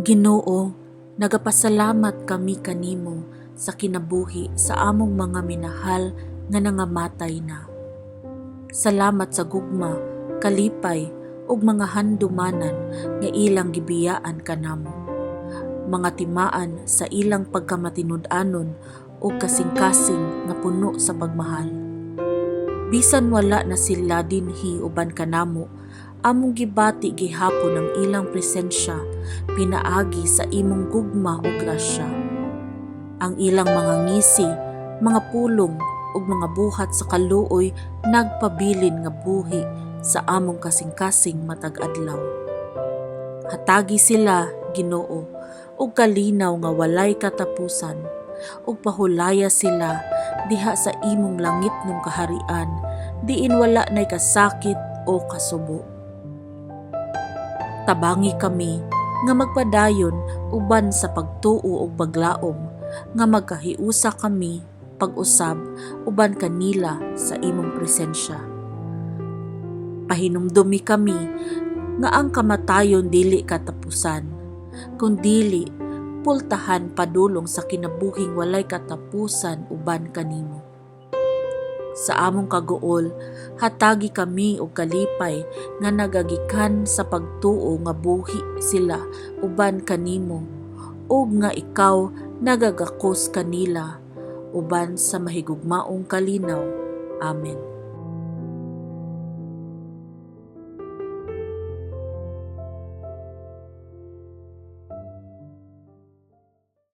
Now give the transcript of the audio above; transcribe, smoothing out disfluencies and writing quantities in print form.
Ginoo, nagapasalamat kami kanimo sa kinabuhi sa among mga minahal nga nangamatay na. Salamat sa gugma, kalipay ug mga handumanan nga ilang gibiyaan kanamo. Mga timaan sa ilang pagkamatinud-anon o kasing-kasing nga puno sa pagmahal. Bisan wala na sila dinhi uban kanamo, among gibati gihapon ang ilang presensya pinaagi sa imong gugma ug grasya. Ang ilang mga ngisi, mga pulong ug mga buhat sa kaluoy nagpabilin nga buhi sa among kasing-kasing matag adlaw. Hatagi sila, Ginoo, ug kalinaw nga walay katapusan, ug pahulaya sila diha sa imong langitnong kaharian, diin wala nay kasakit o kasubo. Tabangi kami nga magpadayon uban sa pagtuo ug paglaom, nga magkahiusa kami pag-usab uban kanila sa imong presensya. Pahinumdumi kami nga ang kamatayon dili katapusan, kundili pultahan padulong sa kinabuhing walay katapusan uban kanimo. Sa among kaguol, hatagi kami og kalipay nga nagagikan sa pagtuo nga buhi sila uban kanimo, ug nga ikaw nagagakos kanila uban sa mahigugmaong kalinaw. Amen.